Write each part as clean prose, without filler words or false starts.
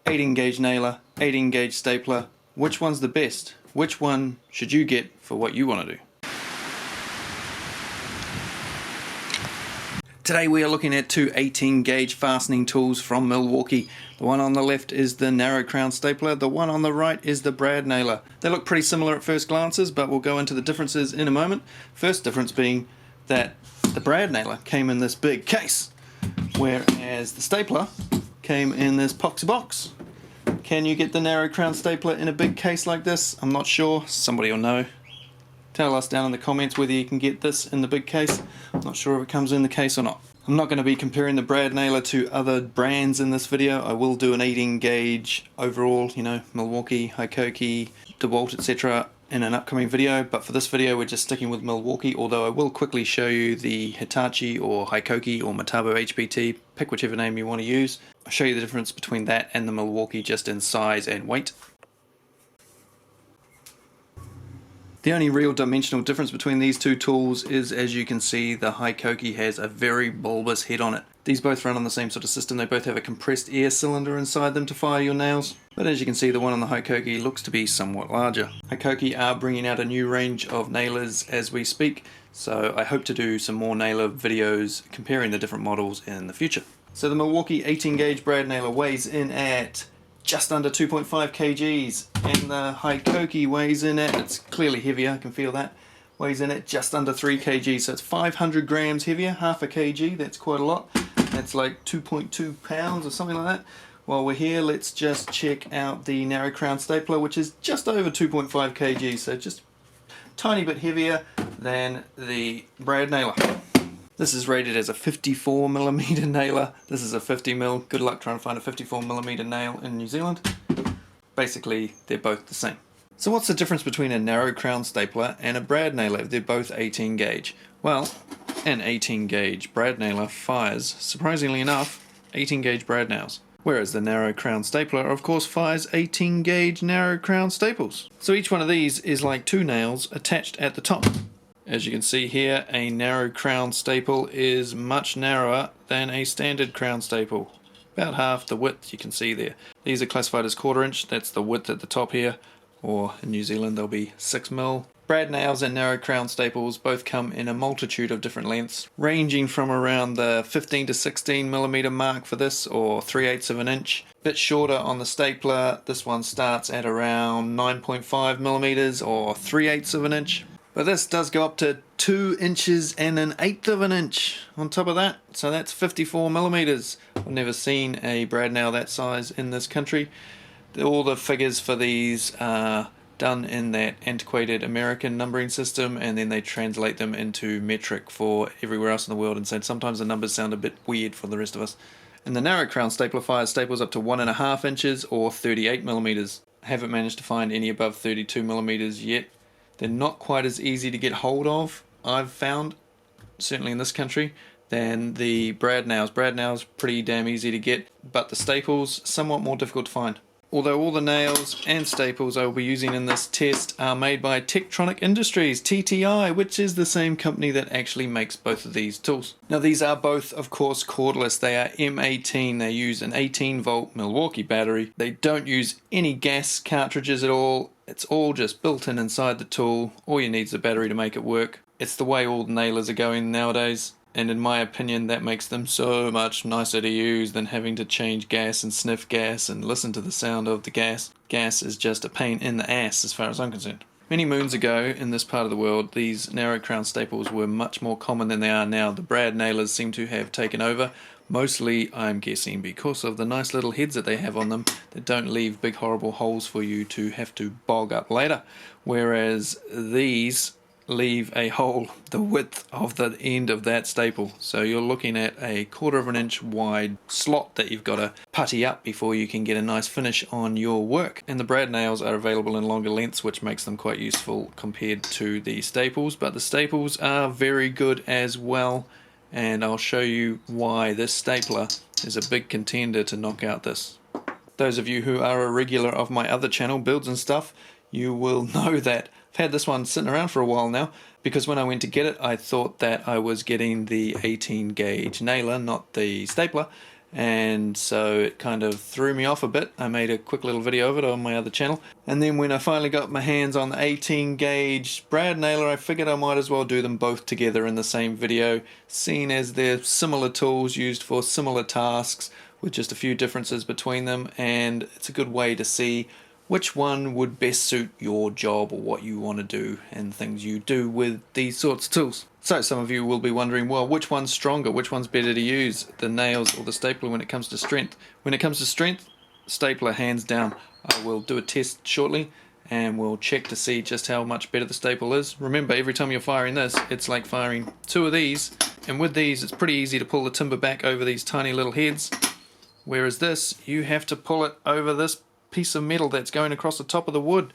18 gauge nailer, 18 gauge stapler. Which one's the best? Which one should you get for what you want to do? Today we are looking at two 18 gauge fastening tools from Milwaukee. The one on the left is the narrow crown stapler, the one on the right is the brad nailer. They look pretty similar at first glances, but we'll go into the differences in a moment. First difference being that the brad nailer came in this big case, whereas the stapler came in this poxy box. Can you get the narrow crown stapler in a big case like this? I'm not sure, somebody will know. Tell us down in the comments whether you can get this in the big case. I'm not sure if it comes in the case or not. I'm not going to be comparing the brad nailer to other brands in this video. I will do an 18 gauge overall, you know, Milwaukee, Hikoki, DeWalt, etc. in an upcoming video, but for this video we're just sticking with Milwaukee, although I will quickly show you the Hitachi or Hikoki or Metabo HPT, pick whichever name you want to use. I'll show you the difference between that and the Milwaukee just in size and weight. The only real dimensional difference between these two tools is, as you can see, the Hikoki has a very bulbous head on it. These both run on the same sort of system. They both have a compressed air cylinder inside them to fire your nails. But as you can see, the one on the Hikoki looks to be somewhat larger. Hikoki are bringing out a new range of nailers as we speak, so I hope to do some more nailer videos comparing the different models in the future. So the Milwaukee 18 gauge brad nailer weighs in at just under 2.5 kgs, and the Hikoki weighs in at, it's clearly heavier, I can feel that, weighs in at just under 3 kg, so it's 500 grams heavier, half a kg, that's quite a lot. That's like 2.2 pounds or something like that. While we're here, let's just check out the narrow crown stapler, which is just over 2.5 kg, so just a tiny bit heavier than the brad nailer. This is rated as a 54mm nailer. This is a 50mm. Good luck trying to find a 54mm nail in New Zealand. Basically, they're both the same. So what's the difference between a narrow crown stapler and a brad nailer if they're both 18 gauge? Well, an 18 gauge brad nailer fires, surprisingly enough, 18 gauge brad nails. Whereas the narrow crown stapler, of course, fires 18 gauge narrow crown staples. So each one of these is like two nails attached at the top. As you can see here, a narrow crown staple is much narrower than a standard crown staple. About half the width you can see there. These are classified as 1/4 inch, that's the width at the top here, or in New Zealand they'll be 6mm. Brad nails and narrow crown staples both come in a multitude of different lengths, ranging from around the 15 to 16mm mark for this, or 3/8 of an inch. A bit shorter on the stapler, this one starts at around 9.5mm or 3/8 of an inch. But this does go up to 2 inches and 1/8 of an inch on top of that, so that's 54mm. I've never seen a brad nail that size in this country. All the figures for these are done in that antiquated American numbering system, and then they translate them into metric for everywhere else in the world, and so sometimes the numbers sound a bit weird for the rest of us. And the narrow crown stapler fires staples up to 1.5 inches or 38mm. I haven't managed to find any above 32mm yet. They're not quite as easy to get hold of, I've found, certainly in this country, than the brad nails. Brad nails pretty damn easy to get, but the staples somewhat more difficult to find. Although all the nails and staples I will be using in this test are made by Tektronix Industries, TTI, which is the same company that actually makes both of these tools. Now these are both, of course, cordless. They are M18. They use an 18-volt Milwaukee battery. They don't use any gas cartridges at all. It's all just built in inside the tool. All you need is a battery to make it work. It's the way all the nailers are going nowadays, and in my opinion that makes them so much nicer to use than having to change gas and sniff gas and listen to the sound of the gas. Gas is just a pain in the ass as far as I'm concerned. Many moons ago in this part of the world, these narrow crown staples were much more common than they are now. The brad nailers seem to have taken over, mostly I'm guessing because of the nice little heads that they have on them that don't leave big horrible holes for you to have to bog up later, whereas these leave a hole the width of the end of that staple. So you're looking at a 1/4 of an inch wide slot that you've got to putty up before you can get a nice finish on your work. And the brad nails are available in longer lengths, which makes them quite useful compared to the staples, but the staples are very good as well, and I'll show you why this stapler is a big contender to knock out this. Those of you who are a regular of my other channel, Builds and Stuff, you will know that I've had this one sitting around for a while now, because when I went to get it I thought that I was getting the 18 gauge nailer, not the stapler, and so it kind of threw me off a bit. I made a quick little video of it on my other channel, and then when I finally got my hands on the 18 gauge brad nailer, I figured I might as well do them both together in the same video, seeing as they're similar tools used for similar tasks with just a few differences between them, and it's a good way to see which one would best suit your job or what you want to do and things you do with these sorts of tools. So some of you will be wondering, well, which one's stronger, which one's better to use, the nails or the stapler when it comes to strength? When it comes to strength, stapler hands down. I will do a test shortly and we'll check to see just how much better the staple is. Remember, every time you're firing this, it's like firing two of these, and with these it's pretty easy to pull the timber back over these tiny little heads, whereas this, you have to pull it over this piece of metal that's going across the top of the wood.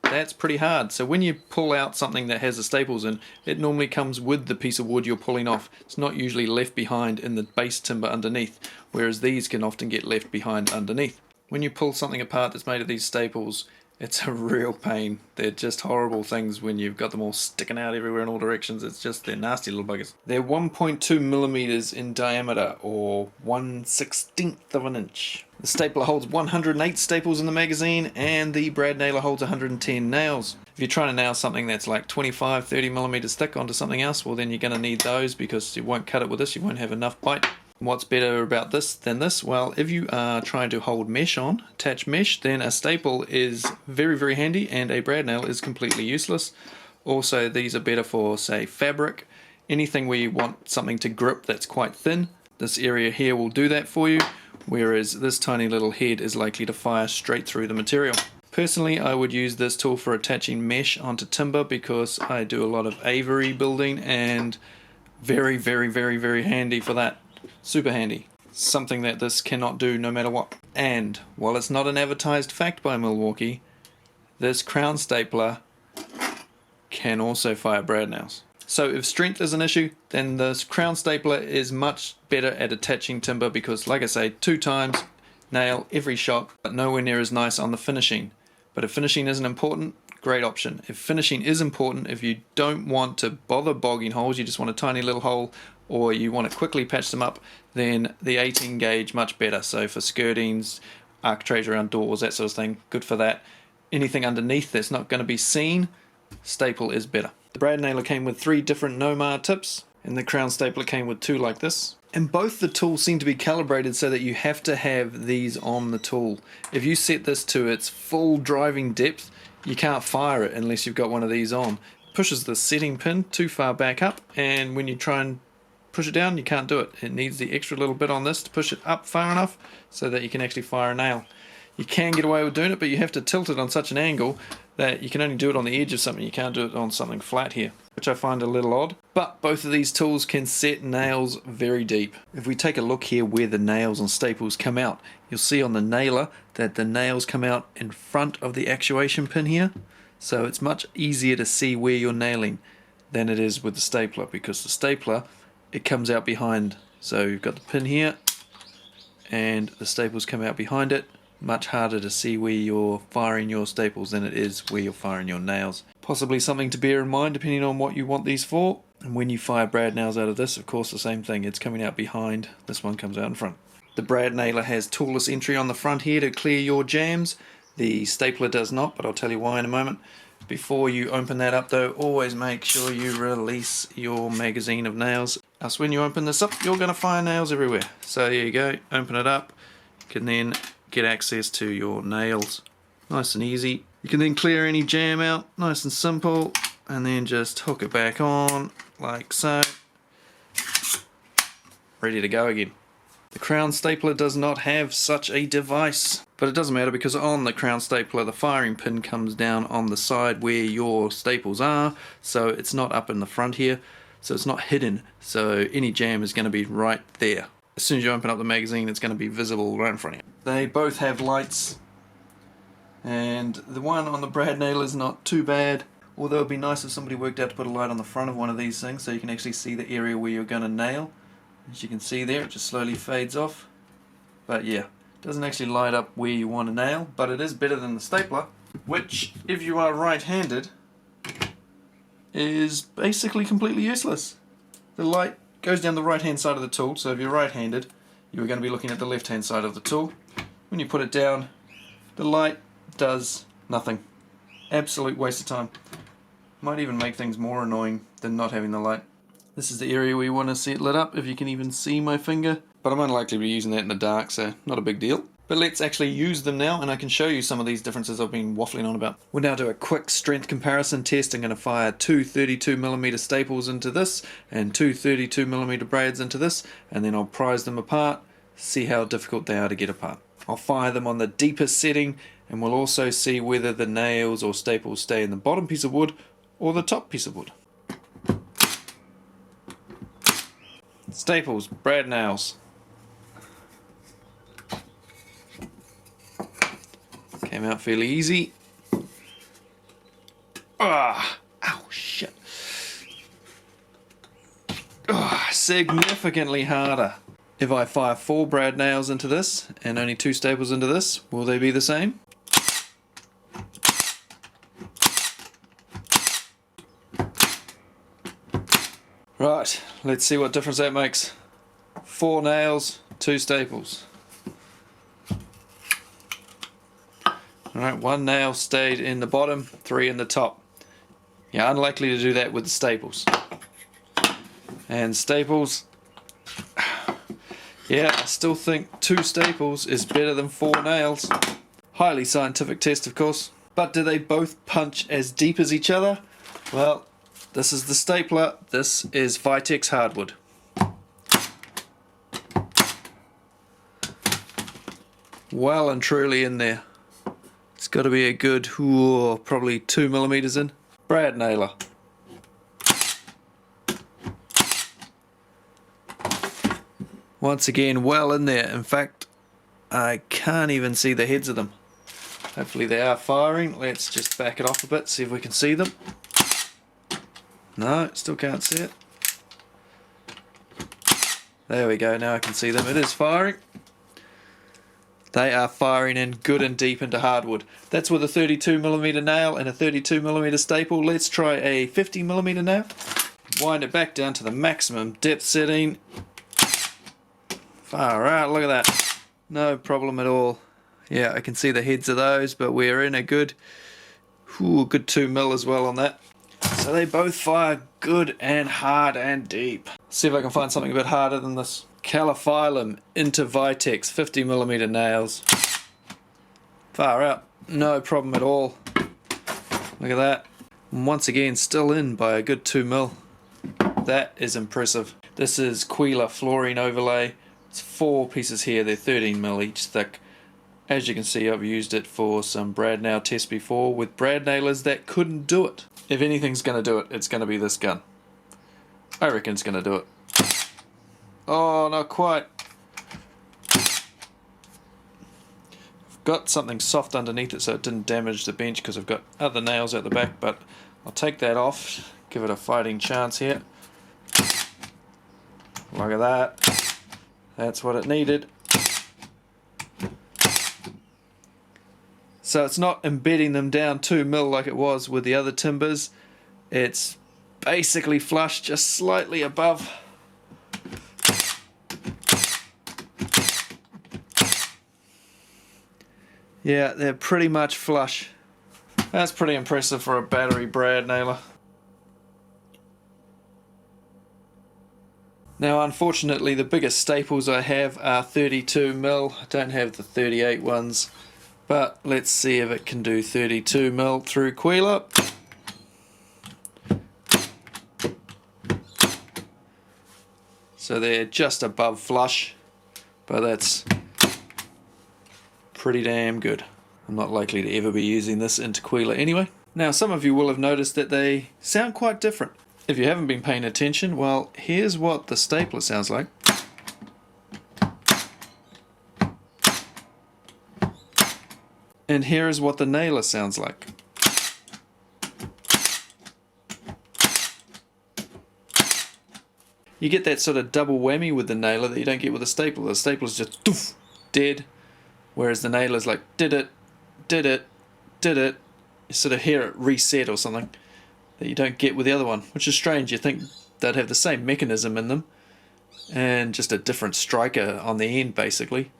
That's pretty hard. So when you pull out something that has the staples in, it normally comes with the piece of wood you're pulling off. It's not usually left behind in the base timber underneath, whereas these can often get left behind underneath. When you pull something apart that's made of these staples, it's a real pain. They're just horrible things when you've got them all sticking out everywhere in all directions. It's just, they're nasty little buggers. They're 1.2 millimeters in diameter, or 1/16 of an inch. The stapler holds 108 staples in the magazine, and the brad nailer holds 110 nails. If you're trying to nail something that's like 25-30 millimeters thick onto something else, well then you're going to need those, because you won't cut it with this, you won't have enough bite. What's better about this than this? Well, if you are trying to hold mesh on, attach mesh, then a staple is very, very handy, and a brad nail is completely useless. Also, these are better for, say, fabric, anything where you want something to grip that's quite thin. This area here will do that for you, whereas this tiny little head is likely to fire straight through the material. Personally, I would use this tool for attaching mesh onto timber, because I do a lot of aviary building, and very, very, very, very handy for that. Super handy. Something that this cannot do no matter what. And while it's not an advertised fact by Milwaukee, this crown stapler can also fire brad nails. So if strength is an issue, then this crown stapler is much better at attaching timber, because like I say, 2 times, nail every shot, but nowhere near as nice on the finishing. But if finishing isn't important, great option. If finishing is important, if you don't want to bother bogging holes, you just want a tiny little hole, or you want to quickly patch them up, then the 18 gauge much better. So for skirtings, architrave around doors, that sort of thing, good for that. Anything underneath that's not going to be seen, staple is better. The brad nailer came with 3 different Nomar tips, and the crown stapler came with 2 like this. And both the tools seem to be calibrated so that you have to have these on the tool. If you set this to its full driving depth, you can't fire it unless you've got one of these on. It pushes the setting pin too far back up, and when you try and push it down, you can't do it. It needs the extra little bit on this to push it up far enough so that you can actually fire a nail. You can get away with doing it, but you have to tilt it on such an angle that you can only do it on the edge of something. You can't do it on something flat here, which I find a little odd. But both of these tools can set nails very deep. If we take a look here where the nails and staples come out, you'll see on the nailer that the nails come out in front of the actuation pin here. So it's much easier to see where you're nailing than it is with the stapler, because the stapler, it comes out behind. So you've got the pin here and the staples come out behind it. Much harder to see where you're firing your staples than it is where you're firing your nails. Possibly something to bear in mind depending on what you want these for. And when you fire brad nails out of this, of course the same thing. It's coming out behind, this one comes out in front. The brad nailer has toolless entry on the front here to clear your jams. The stapler does not, but I'll tell you why in a moment. Before you open that up though, always make sure you release your magazine of nails. Else when you open this up, you're going to fire nails everywhere. So there you go, open it up. You can then get access to your nails. Nice and easy. You can then clear any jam out, nice and simple, and then just hook it back on, like so. Ready to go again. The crown stapler does not have such a device, but it doesn't matter, because on the crown stapler the firing pin comes down on the side where your staples are, so it's not up in the front here, so it's not hidden, so any jam is going to be right there. As soon as you open up the magazine, it's going to be visible right in front of you. They both have lights, and the one on the brad nailer is not too bad, although it'd be nice if somebody worked out to put a light on the front of one of these things so you can actually see the area where you're going to nail. As you can see there, it just slowly fades off. But yeah, it doesn't actually light up where you want to nail, but it is better than the stapler, which, if you are right-handed, is basically completely useless. The light goes down the right-hand side of the tool, so if you're right-handed, you are going to be looking at the left hand side of the tool. When you put it down, the light does nothing. Absolute waste of time. Might even make things more annoying than not having the light. This is the area where you want to see it lit up, if you can even see my finger. But I'm unlikely to be using that in the dark, so not a big deal. But let's actually use them now, and I can show you some of these differences I've been waffling on about. We'll now do a quick strength comparison test. I'm going to fire two 32mm staples into this, and two 32mm brads into this, and then I'll prise them apart, see how difficult they are to get apart. I'll fire them on the deepest setting, and we'll also see whether the nails or staples stay in the bottom piece of wood or the top piece of wood. Staples, brad nails. Came out fairly easy. Ah, ow, shit. Significantly harder. If I fire 4 brad nails into this and only 2 staples into this, will they be the same? Right, let's see what difference that makes. 4 nails, 2 staples. Alright, 1 nail stayed in the bottom, 3 in the top. You're unlikely to do that with the staples. And staples, yeah, I still think 2 staples is better than 4 nails. Highly scientific test, of course. But do they both punch as deep as each other? Well, this is the stapler, this is VIDS hardwood. Well and truly in there. It's got to be a good, probably 2mm in. Brad nailer. Once again, well in there. In fact, I can't even see the heads of them. Hopefully they are firing. Let's just back it off a bit, see if we can see them. No, still can't see it. There we go, now I can see them. It is firing. They are firing in good and deep into hardwood. That's with a 32mm nail and a 32mm staple. Let's try a 50mm nail. Wind it back down to the maximum depth setting. Far out, look at that. No problem at all. Yeah, I can see the heads of those, but we're in a good 2mm as well on that. So they both fire good and hard and deep. See if I can find something a bit harder than this. Calophyllum into VIDS 50mm nails. Far out, no problem at all. Look at that. And once again, still in by a good 2mm. That is impressive. This is Kiwi fluorine overlay. It's 4 pieces here, they're 13mm each thick. As you can see, I've used it for some brad nail tests before with brad nailers that couldn't do it. If anything's going to do it, it's going to be this gun. I reckon it's going to do it. Oh, not quite. I've got something soft underneath it so it didn't damage the bench because I've got other nails at the back, but I'll take that off, give it a fighting chance here. Look at that. That's what it needed. So it's not embedding them down 2mm like it was with the other timbers. It's basically flush, just slightly above. Yeah, they're pretty much flush. That's pretty impressive for a battery brad nailer. Now unfortunately the biggest staples I have are 32mm. I don't have the 38 ones. But let's see if it can do 32mm through Kiwi. So they're just above flush, but that's pretty damn good. I'm not likely to ever be using this into Kiwi anyway. Now some of you will have noticed that they sound quite different. If you haven't been paying attention, well, here's what the stapler sounds like. And here is what the nailer sounds like. You get that sort of double whammy with the nailer that you don't get with the stapler. The stapler's just doof, dead, whereas the nailer's like did it, did it, did it. You sort of hear it reset or something that you don't get with the other one, which is strange. You think they'd have the same mechanism in them, and just a different striker on the end basically.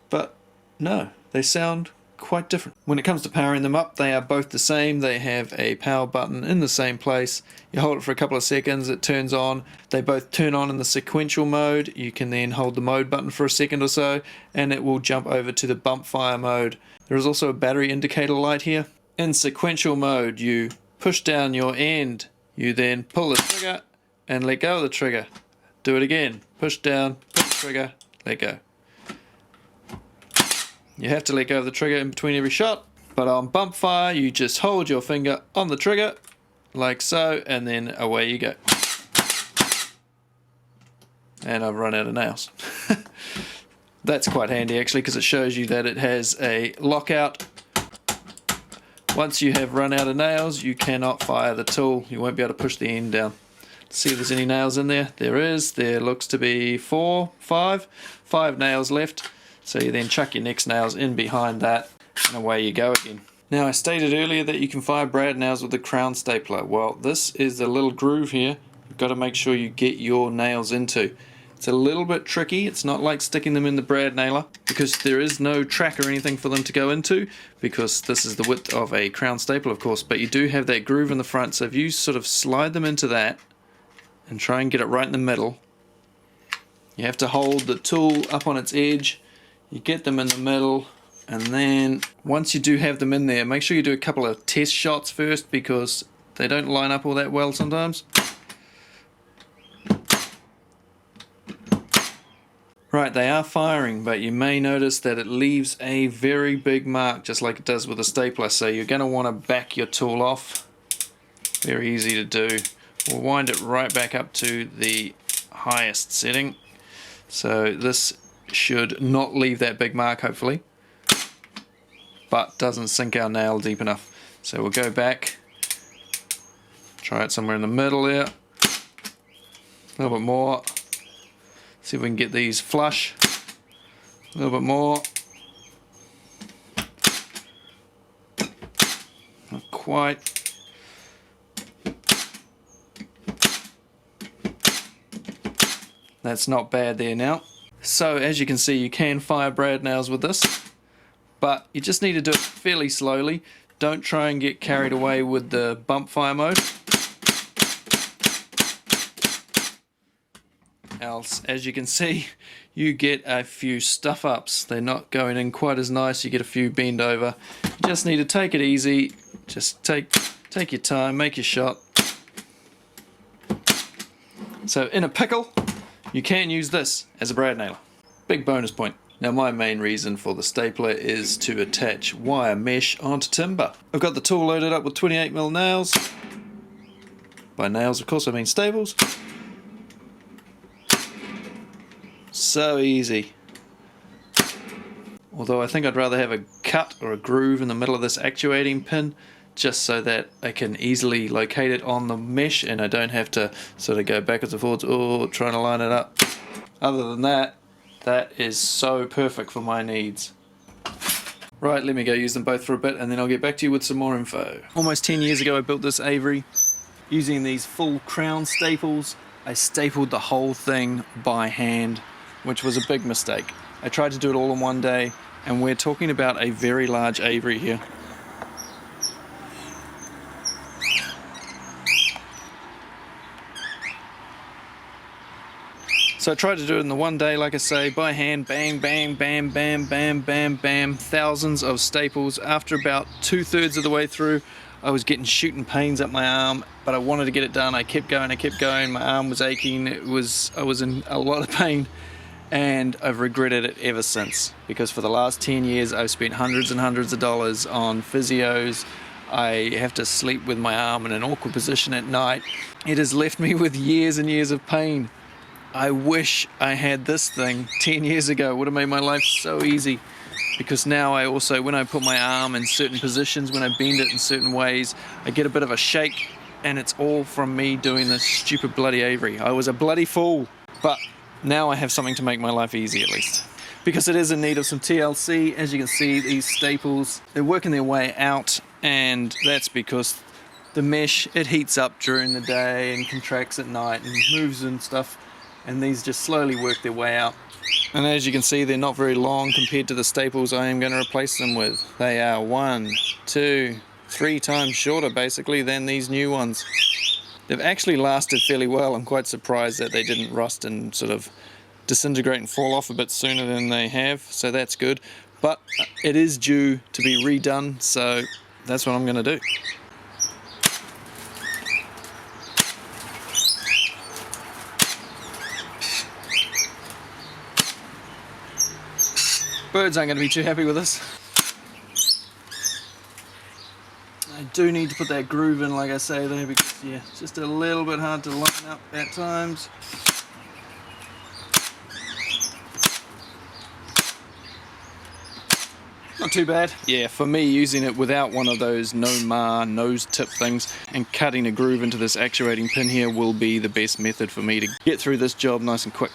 But no, they sound quite different. When it comes to powering them up, they are both the same. They have a power button in the same place. You hold it for a couple of seconds, it turns on. They both turn on in the sequential mode. You can then hold the mode button for a second or so and it will jump over to the bump fire mode. There is also a battery indicator light here. In sequential mode, you push down your end, you then pull the trigger and let go of the trigger. Do it again, push down, pull the trigger, let go. You have to let go of the trigger in between every shot, but on bump fire you just hold your finger on the trigger like so and then away you go. And I've run out of nails. That's quite handy actually, because it shows you that it has a lockout. Once you have run out of nails you cannot fire the tool. You won't be able to push the end down. Let's see if there's any nails in there. There is. There looks to be five nails left. So you then chuck your next nails in behind that and away you go again. Now I stated earlier that you can fire brad nails with the crown stapler. Well, this is the little groove here you've got to make sure you get your nails into. It's a little bit tricky. It's not like sticking them in the brad nailer because there is no track or anything for them to go into, because this is the width of a crown staple of course, but you do have that groove in the front. So if you sort of slide them into that and try and get it right in the middle, you have to hold the tool up on its edge. You get them in the middle, and then once you do have them in there, make sure you do a couple of test shots first because they don't line up all that well sometimes. Right, they are firing, but you may notice that it leaves a very big mark just like it does with a stapler, so you're going to want to back your tool off. Very easy to do. We'll wind it right back up to the highest setting. So this should not leave that big mark hopefully, but doesn't sink our nail deep enough. So we'll go back, try it somewhere in the middle there, a little bit more, see if we can get these flush, a little bit more, not quite, that's not bad there now. So as you can see, you can fire brad nails with this, but you just need to do it fairly slowly. Don't try and get carried away with the bump fire mode, else as you can see you get a few stuff ups. They're not going in quite as nice, you get a few bend over. You just need to take it easy, just take your time, make your shot. So in a pickle you can use this as a brad nailer. Big bonus point. Now my main reason for the stapler is to attach wire mesh onto timber. I've got the tool loaded up with 28mm nails. By nails of course I mean staples. So easy. Although I think I'd rather have a cut or a groove in the middle of this actuating pin, just so that I can easily locate it on the mesh and I don't have to sort of go backwards and forwards trying to line it up. Other than that, that is so perfect for my needs. Right, let me go use them both for a bit and then I'll get back to you with some more info. Almost 10 years ago I built this Avery using these full crown staples. I stapled the whole thing by hand, which was a big mistake. I tried to do it all in one day, and we're talking about a very large Avery here. So I tried to do it in the one day, like I say, by hand, bang, bang, bam, bam, bam, bam, bam, thousands of staples. After about 2/3 of the way through, I was getting shooting pains up my arm, but I wanted to get it done. I kept going, my arm was aching, I was in a lot of pain, and I've regretted it ever since, because for the last 10 years I've spent hundreds and hundreds of dollars on physios. I have to sleep with my arm in an awkward position at night. It has left me with years and years of pain. I wish I had this thing 10 years ago. It would have made my life so easy, because now I also, when I put my arm in certain positions, when I bend it in certain ways, I get a bit of a shake, and it's all from me doing this stupid bloody Avery. I was a bloody fool, but now I have something to make my life easy at least. Because it is in need of some TLC. As you can see, these staples, they're working their way out, and that's because the mesh, it heats up during the day and contracts at night and moves and stuff. and these just slowly work their way out. And as you can see, they're not very long compared to the staples I am going to replace them with. They are 1, 2, 3 times shorter basically than these new ones. They've actually lasted fairly well. I'm quite surprised that they didn't rust and sort of disintegrate and fall off a bit sooner than they have, so that's good. But it is due to be redone, so that's what I'm going to do. Birds aren't going to be too happy with this. I do need to put that groove in, like I say though, because yeah, it's just a little bit hard to line up at times. Not too bad. Yeah, for me, using it without one of those no-mar nose tip things and cutting a groove into this actuating pin here will be the best method for me to get through this job nice and quick.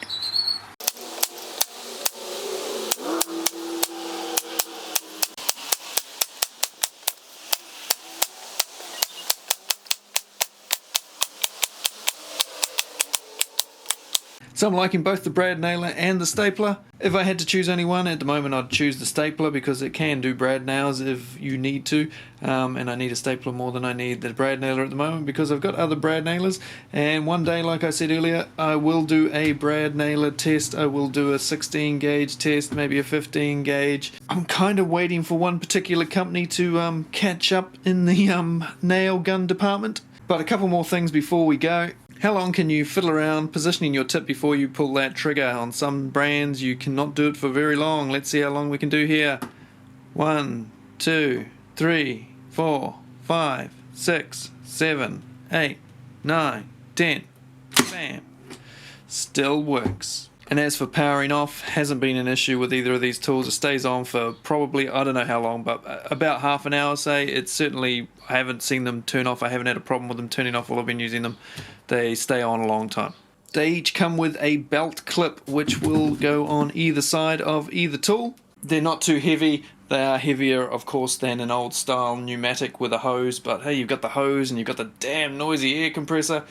So I'm liking both the brad nailer and the stapler. If I had to choose only one, at the moment I'd choose the stapler because it can do brad nails if you need to, and I need a stapler more than I need the brad nailer at the moment because I've got other brad nailers, and one day, like I said earlier, I will do a brad nailer test. I will do a 16 gauge test, maybe a 15 gauge. I'm kind of waiting for one particular company to catch up in the nail gun department. But a couple more things before we go. How long can you fiddle around positioning your tip before you pull that trigger? On some brands you cannot do it for very long. Let's see how long we can do here. 1, 2, 3, 4, 5, 6, 7, 8, 9, 10. Bam. Still works. And as for powering off, hasn't been an issue with either of these tools. It stays on for probably, I don't know how long, but about half an hour, say. It's certainly, I haven't seen them turn off. I haven't had a problem with them turning off while I've been using them. They stay on a long time. They each come with a belt clip, which will go on either side of either tool. They're not too heavy. They are heavier, of course, than an old style pneumatic with a hose, but hey, you've got the hose and you've got the damn noisy air compressor.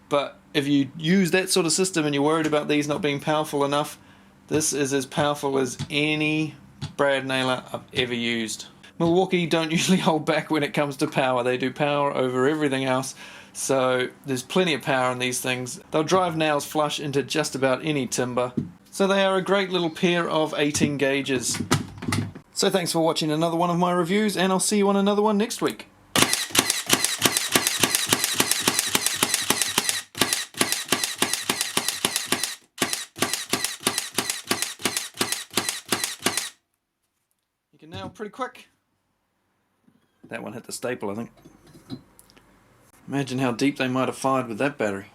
But if you use that sort of system and you're worried about these not being powerful enough, this is as powerful as any brad nailer I've ever used. Milwaukee don't usually hold back when it comes to power. They do power over everything else, so there's plenty of power in these things. They'll drive nails flush into just about any timber. So they are a great little pair of 18 gauges. So thanks for watching another one of my reviews, and I'll see you on another one next week. You can nail pretty quick. That one hit the staple, I think. Imagine how deep they might have fired with that battery.